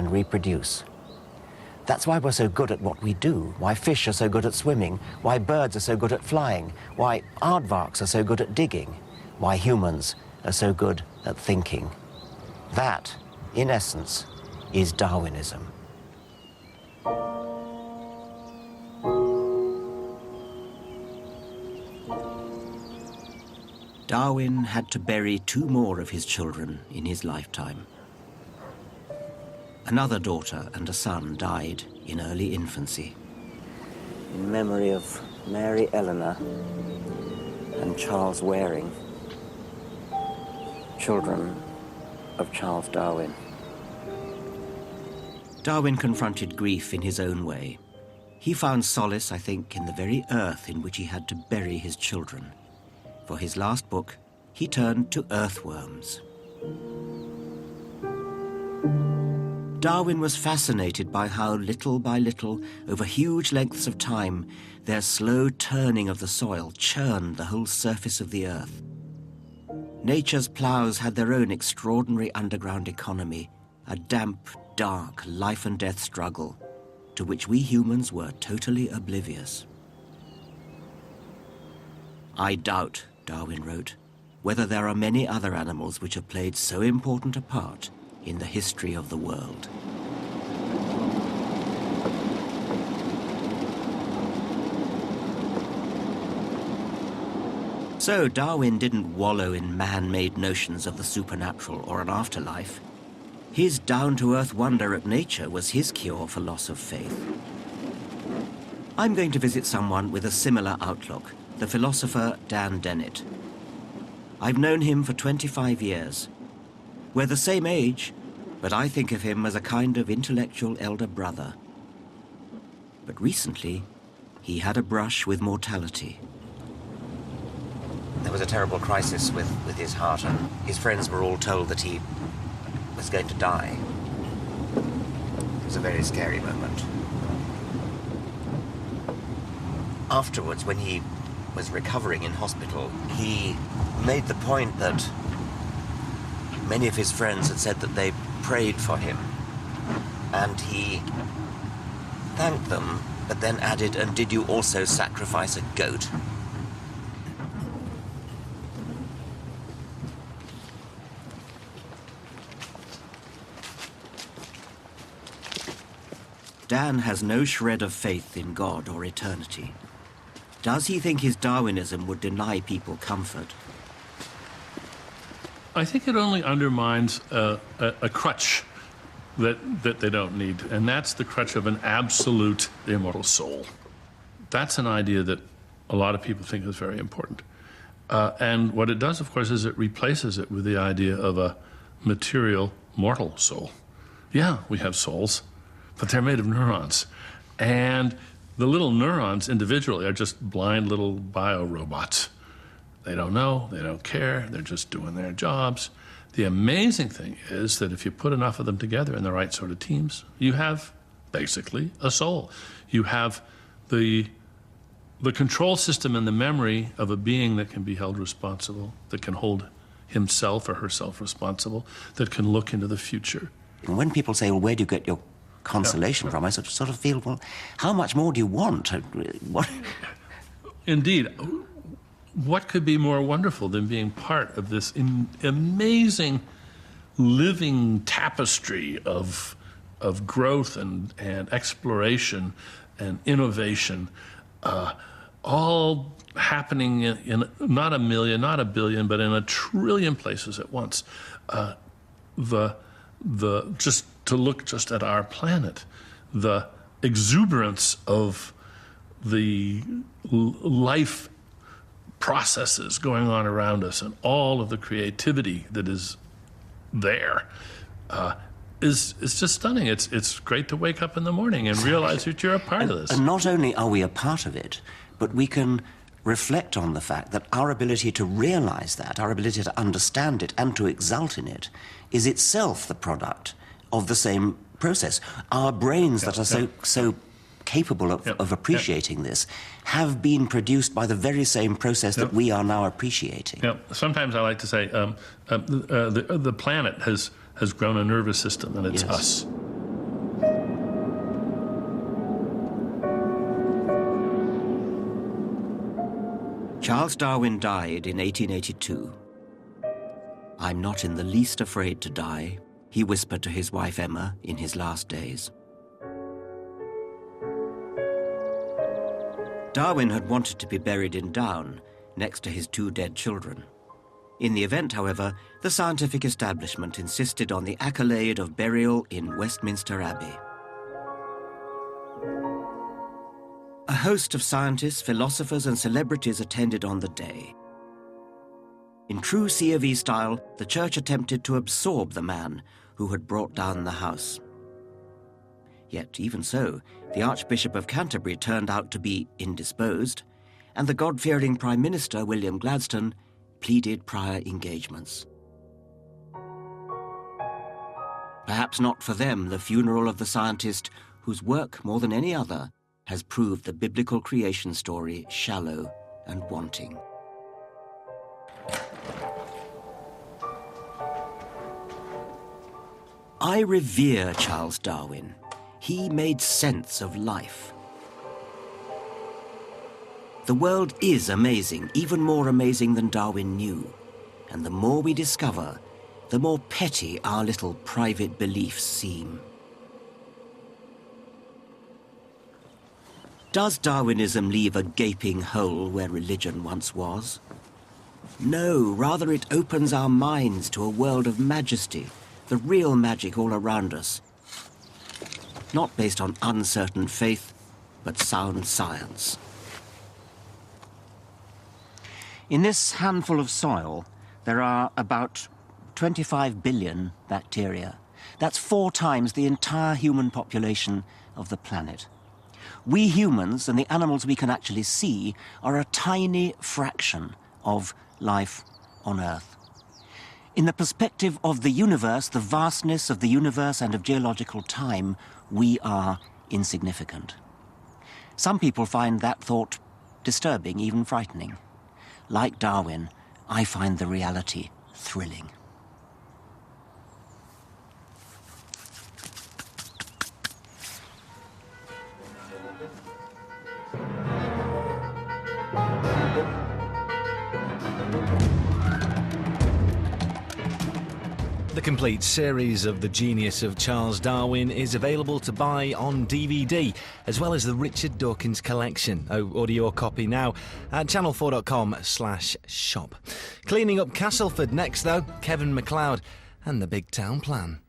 and reproduce. That's why we're so good at what we do, why fish are so good at swimming, why birds are so good at flying, why aardvarks are so good at digging, why humans are so good at thinking. That, in essence, is Darwinism. Darwin had to bury 2 more of his children in his lifetime. Another daughter and a son died in early infancy. In memory of Mary Eleanor and Charles Waring, children of Charles Darwin. Darwin confronted grief in his own way. He found solace, I think, in the very earth in which he had to bury his children. For his last book, he turned to earthworms. Darwin was fascinated by how little by little, over huge lengths of time, their slow turning of the soil churned the whole surface of the earth. Nature's ploughs had their own extraordinary underground economy, a damp, dark, life-and-death struggle, to which we humans were totally oblivious. "I doubt," Darwin wrote, "whether there are many other animals which have played so important a part in the history of the world." So Darwin didn't wallow in man-made notions of the supernatural or an afterlife. His down-to-earth wonder at nature was his cure for loss of faith. I'm going to visit someone with a similar outlook, the philosopher Dan Dennett. I've known him for 25 years. We're the same age, but I think of him as a kind of intellectual elder brother. But recently, he had a brush with mortality. There was a terrible crisis with his heart, and his friends were all told that he was going to die. It was a very scary moment. Afterwards, when he was recovering in hospital, he made the point that many of his friends had said that they prayed for him, and he thanked them, but then added, "And did you also sacrifice a goat?" Dan has no shred of faith in God or eternity. Does he think his Darwinism would deny people comfort? I think it only undermines a crutch that they don't need, and that's the crutch of an absolute immortal soul. That's an idea that a lot of people think is very important. And what it does, of course, is it replaces it with the idea of a material, mortal soul. Yeah, we have souls, but they're made of neurons. And the little neurons individually are just blind little biorobots. They don't know, they don't care, they're just doing their jobs. The amazing thing is that if you put enough of them together in the right sort of teams, you have basically a soul. You have the control system and the memory of a being that can be held responsible, that can hold himself or herself responsible, that can look into the future. And when people say, well, where do you get your consolation from? I sort of feel, well, how much more do you want? What? Indeed. What could be more wonderful than being part of this amazing living tapestry of growth and exploration and innovation, all happening in not a million, not a billion, but in 1 trillion places at once. Just to look just at our planet, the exuberance of the life processes going on around us and all of the creativity that is there is just stunning. It's great to wake up in the morning and realize that you're a part of this. And not only are we a part of it, but we can reflect on the fact that our ability to realize that, our ability to understand it and to exult in it, is itself the product of the same process. Our brains that are so capable of appreciating this have been produced by the very same process that we are now appreciating. Sometimes I like to say the planet has grown a nervous system, and it's us. Charles Darwin died in 1882. "I'm not in the least afraid to die," he whispered to his wife Emma in his last days. Darwin had wanted to be buried in Down, next to his 2 dead children. In the event, however, the scientific establishment insisted on the accolade of burial in Westminster Abbey. A host of scientists, philosophers, and celebrities attended on the day. In true C of E style, the church attempted to absorb the man who had brought down the house. Yet, even so, the Archbishop of Canterbury turned out to be indisposed, and the God-fearing Prime Minister, William Gladstone, pleaded prior engagements. Perhaps not for them the funeral of the scientist whose work, more than any other, has proved the biblical creation story shallow and wanting. I revere Charles Darwin. He made sense of life. The world is amazing, even more amazing than Darwin knew. And the more we discover, the more petty our little private beliefs seem. Does Darwinism leave a gaping hole where religion once was? No, rather it opens our minds to a world of majesty, the real magic all around us. Not based on uncertain faith, but sound science. In this handful of soil, there are about 25 billion bacteria. That's 4 times the entire human population of the planet. We humans and the animals we can actually see are a tiny fraction of life on Earth. In the perspective of the universe, the vastness of the universe and of geological time, we are insignificant. Some people find that thought disturbing, even frightening. Like Darwin, I find the reality thrilling. The complete series of The Genius of Charles Darwin is available to buy on DVD, as well as the Richard Dawkins collection. Order your copy now at channel4.com/shop. Cleaning up Castleford next, though, Kevin MacLeod and the Big Town Plan.